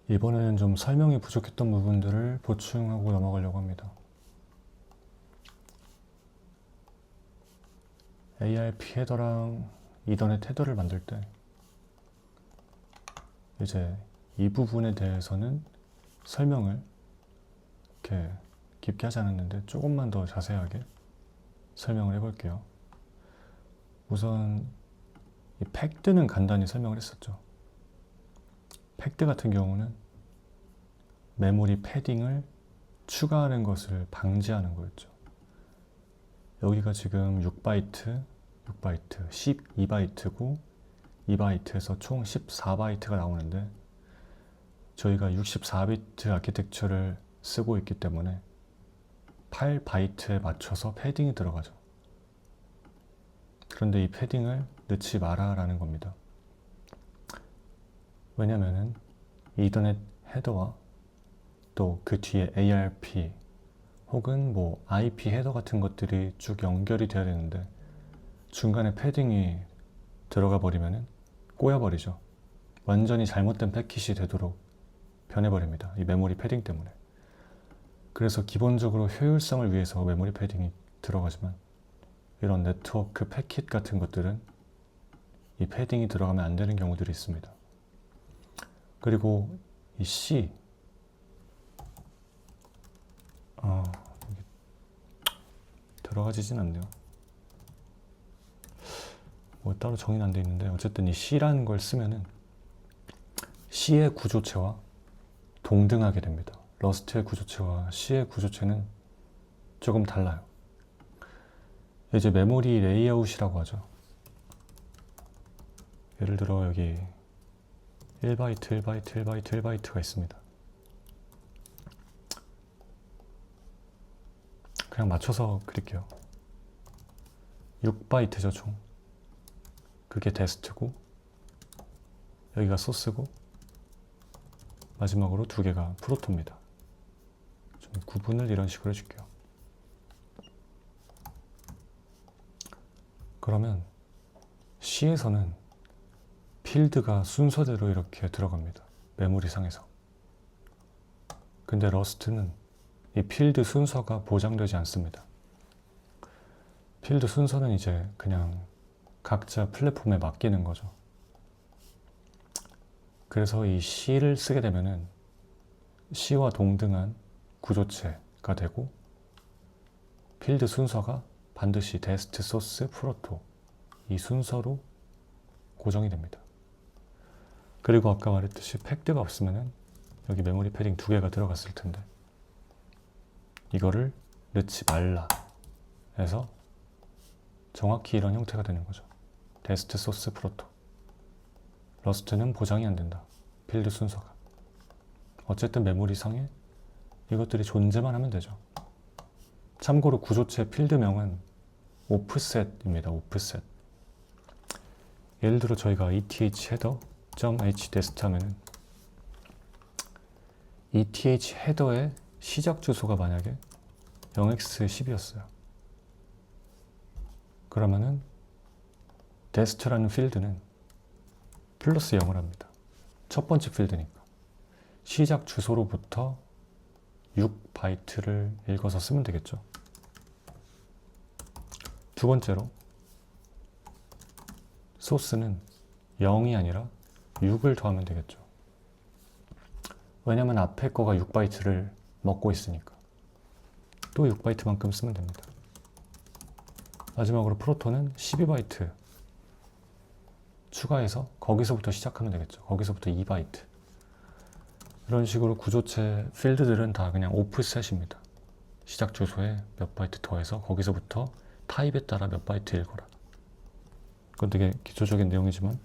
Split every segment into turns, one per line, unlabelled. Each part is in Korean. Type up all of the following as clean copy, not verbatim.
이번에는 좀 설명이 부족했던 부분들을 보충하고 넘어가려고 합니다. ARP 헤더랑 이더넷 헤더를 만들 때 이제 이 부분에 대해서는 설명을 이렇게 깊게 하지 않았는데 조금만 더 자세하게 설명을 해볼게요. 우선 이 팩트는 간단히 설명을 했었죠. 팩트 같은 경우는 메모리 패딩을 추가하는 것을 방지하는 거였죠. 여기가 지금 6바이트, 12바이트고 2바이트에서 총 14바이트가 나오는데 저희가 64비트 아키텍처를 쓰고 있기 때문에 8바이트에 맞춰서 패딩이 들어가죠. 그런데 이 패딩을 넣지 마라 라는 겁니다. 왜냐면은 이더넷 헤더와 또 그 뒤에 ARP 혹은 뭐 IP 헤더 같은 것들이 쭉 연결이 돼야 되는데 중간에 패딩이 들어가 버리면은 꼬여버리죠. 완전히 잘못된 패킷이 되도록 변해버립니다. 이 메모리 패딩 때문에. 그래서 기본적으로 효율성을 위해서 메모리 패딩이 들어가지만 이런 네트워크 패킷 같은 것들은 이 패딩이 들어가면 안 되는 경우들이 있습니다. 그리고 이 C 들어가지진 않네요. 뭐 따로 정의는 안 돼 있는데 어쨌든 이 C라는 걸 쓰면은 C의 구조체와 동등하게 됩니다. 러스트의 구조체와 C의 구조체는 조금 달라요. 이제 메모리 레이아웃이라고 하죠. 예를 들어 여기 1바이트, 1바이트, 1바이트, 1바이트가 있습니다. 그냥 맞춰서 그릴게요. 6바이트죠, 총. 그게 데스트고 여기가 소스고 마지막으로 두 개가 프로토입니다. 좀 구분을 이런 식으로 해줄게요. 그러면 C에서는 필드가 순서대로 이렇게 들어갑니다. 메모리 상에서. 근데 러스트는 이 필드 순서가 보장되지 않습니다. 필드 순서는 이제 그냥 각자 플랫폼에 맡기는 거죠. 그래서 이 C를 쓰게 되면은 C와 동등한 구조체가 되고 필드 순서가 반드시 데스트, 소스, 프로토 이 순서로 고정이 됩니다. 그리고 아까 말했듯이 팩트가 없으면은 여기 메모리 패딩 두 개가 들어갔을 텐데 이거를 넣지 말라 해서 정확히 이런 형태가 되는 거죠. 데스트, 소스, 프로토. 러스트는 보장이 안 된다. 필드 순서가. 어쨌든 메모리상에 이것들이 존재만 하면 되죠. 참고로 구조체 필드명은 오프셋입니다. 오프셋. 예를 들어 저희가 eth-header.hdest 하면은 eth-header의 시작 주소가 만약에 0x10이었어요. 그러면은 dest라는 필드는 플러스 0을 합니다. 첫 번째 필드니까. 시작 주소로부터 6바이트를 읽어서 쓰면 되겠죠. 두 번째로 소스는 0이 아니라 6을 더하면 되겠죠. 왜냐면 앞에 거가 6바이트를 먹고 있으니까. 또 6바이트만큼 쓰면 됩니다. 마지막으로 프로토는 12바이트 추가해서 거기서부터 시작하면 되겠죠. 거기서부터 2바이트. 이런 식으로 구조체 필드들은 다 그냥 오프셋입니다. 시작 주소에 몇 바이트 더해서 거기서부터 타입에 따라 몇 바이트 읽어라. 그건 되게 기초적인 내용이지만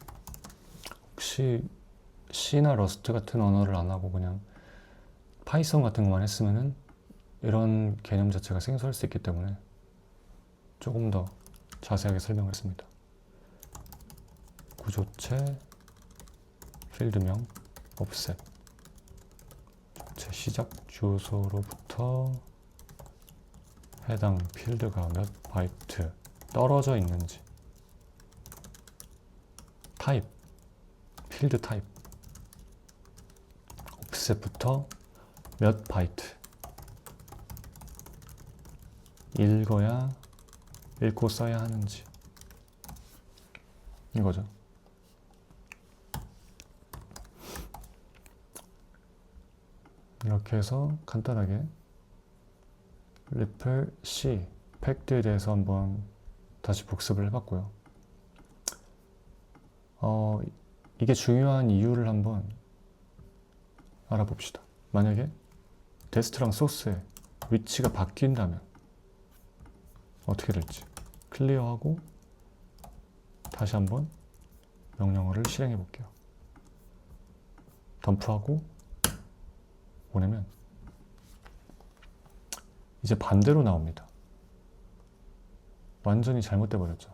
혹시 C나 러스트 같은 언어를 안 하고 그냥 파이썬 같은 것만 했으면은 이런 개념 자체가 생소할 수 있기 때문에 조금 더 자세하게 설명을 했습니다. 구조체, 필드명, offset. 제 시작 주소로부터 해당 필드가 몇 바이트 떨어져 있는지. 타입, 필드 타입. 값에서부터 몇 바이트 읽고 써야 하는지 이거죠. 이렇게 해서 간단하게 리플 C 팩트에 대해서 한번 다시 복습을 해봤고요. 이게 중요한 이유를 한번 알아봅시다. 만약에 데스트랑 소스의 위치가 바뀐다면 어떻게 될지 클리어하고 다시 한번 명령어를 실행해 볼게요. 덤프하고 보내면 이제 반대로 나옵니다. 완전히 잘못돼 버렸죠.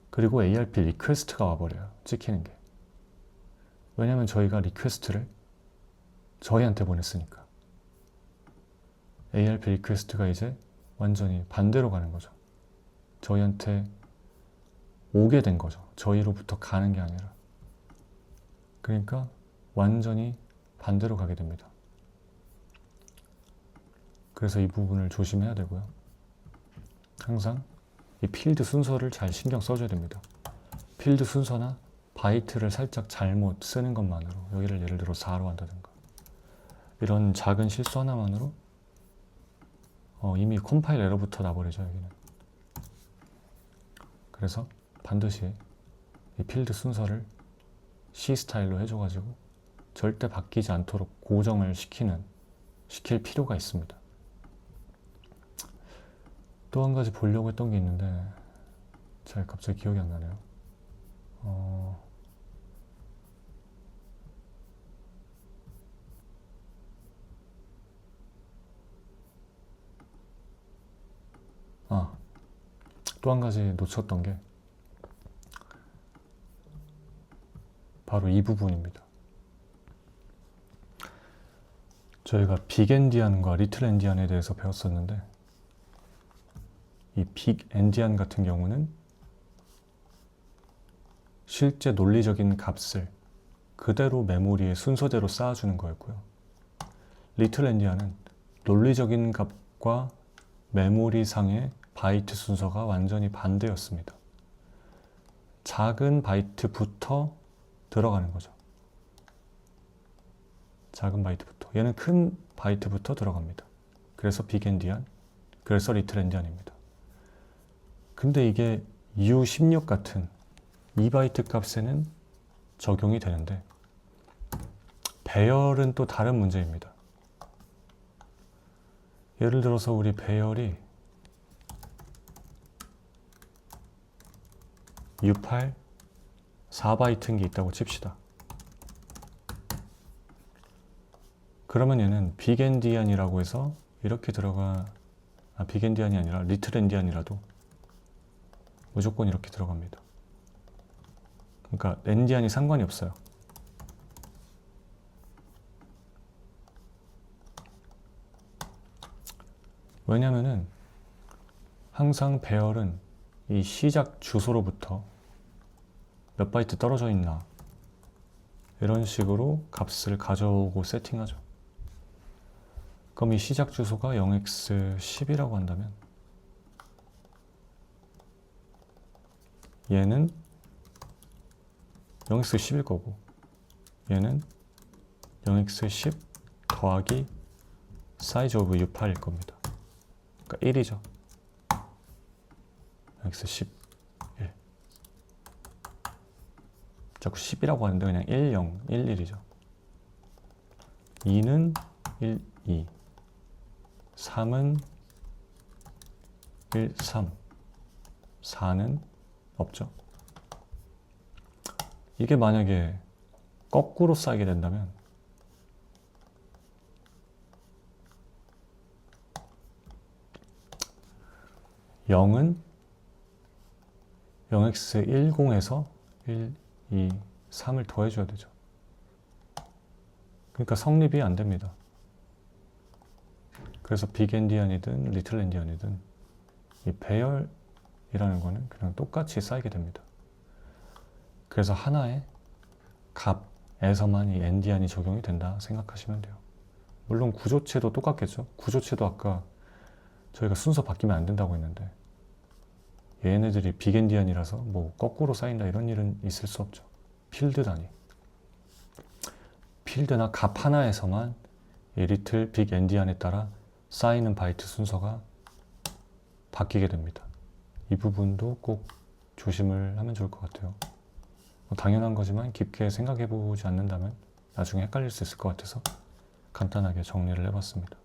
그리고 ARP 리퀘스트가 와버려요. 찍히는 게. 왜냐면 저희가 리퀘스트를 저희한테 보냈으니까. ARP 리퀘스트가 이제 완전히 반대로 가는 거죠. 저희한테 오게 된 거죠. 저희로부터 가는 게 아니라. 그러니까 완전히 반대로 가게 됩니다. 그래서 이 부분을 조심해야 되고요. 항상 이 필드 순서를 잘 신경 써줘야 됩니다. 필드 순서나 바이트를 살짝 잘못 쓰는 것만으로, 여기를 예를 들어 4로 한다든가, 이런 작은 실수 하나만으로 이미 컴파일 에러부터 나버리죠. 여기는. 그래서 반드시 이 필드 순서를 C 스타일로 해줘가지고 절대 바뀌지 않도록 고정을 시킬 필요가 있습니다. 또 한 가지 보려고 했던 게 있는데 잘 갑자기 기억이 안 나네요. 또 한 가지 놓쳤던 게 바로 이 부분입니다. 저희가 빅엔디안과 리틀엔디안에 대해서 배웠었는데, 이 빅엔디안 같은 경우는 실제 논리적인 값을 그대로 메모리에 순서대로 쌓아주는 거였고요. 리틀엔디안은 논리적인 값과 메모리상의 바이트 순서가 완전히 반대였습니다. 작은 바이트부터 들어가는 거죠. 작은 바이트부터. 얘는 큰 바이트부터 들어갑니다. 그래서 빅엔디안, 그래서 리틀엔디안입니다. 근데 이게 U16 같은 2바이트 값에는 적용이 되는데, 배열은 또 다른 문제입니다. 예를 들어서 우리 배열이 U8 4바이트인 게 있다고 칩시다. 그러면 얘는 빅엔디안이라고 해서 이렇게 빅엔디안이 아니라 리틀엔디안이라도 무조건 이렇게 들어갑니다. 그러니까 엔디안이 상관이 없어요. 왜냐면은 항상 배열은 이 시작 주소로부터 몇 바이트 떨어져 있나, 이런 식으로 값을 가져오고 세팅하죠. 그럼 이 시작 주소가 0x10이라고 한다면 얘는 0x10일 거고, 얘는 0x10 더하기 size of U8일 겁니다. 그러니까 1이죠. 0x10 1. 자꾸 10이라고 하는데 그냥 1, 0, 1, 1이죠. 2는 1, 2. 3은 1, 3. 4는 없죠. 이게 만약에 거꾸로 쌓이게 된다면 (0은) 0x10에서 1, 2, 3을 더해줘야 되죠. 그러니까 성립이 안 됩니다. 그래서 빅엔디안이든 리틀엔디안이든 이 배열이라는 거는 그냥 똑같이 쌓이게 됩니다. 그래서 하나의 값 에서만 이 엔디안이 적용이 된다 생각하시면 돼요. 물론 구조체도 똑같겠죠. 구조체도 아까 저희가 순서 바뀌면 안 된다고 했는데 얘네들이 빅엔디안이라서 뭐 거꾸로 쌓인다 이런 일은 있을 수 없죠. 필드 단위. 필드나 값 하나에서만 이 리틀 빅엔디안에 따라 쌓이는 바이트 순서가 바뀌게 됩니다. 이 부분도 꼭 조심을 하면 좋을 것 같아요. 뭐 당연한 거지만 깊게 생각해 보지 않는다면 나중에 헷갈릴 수 있을 것 같아서 간단하게 정리를 해봤습니다.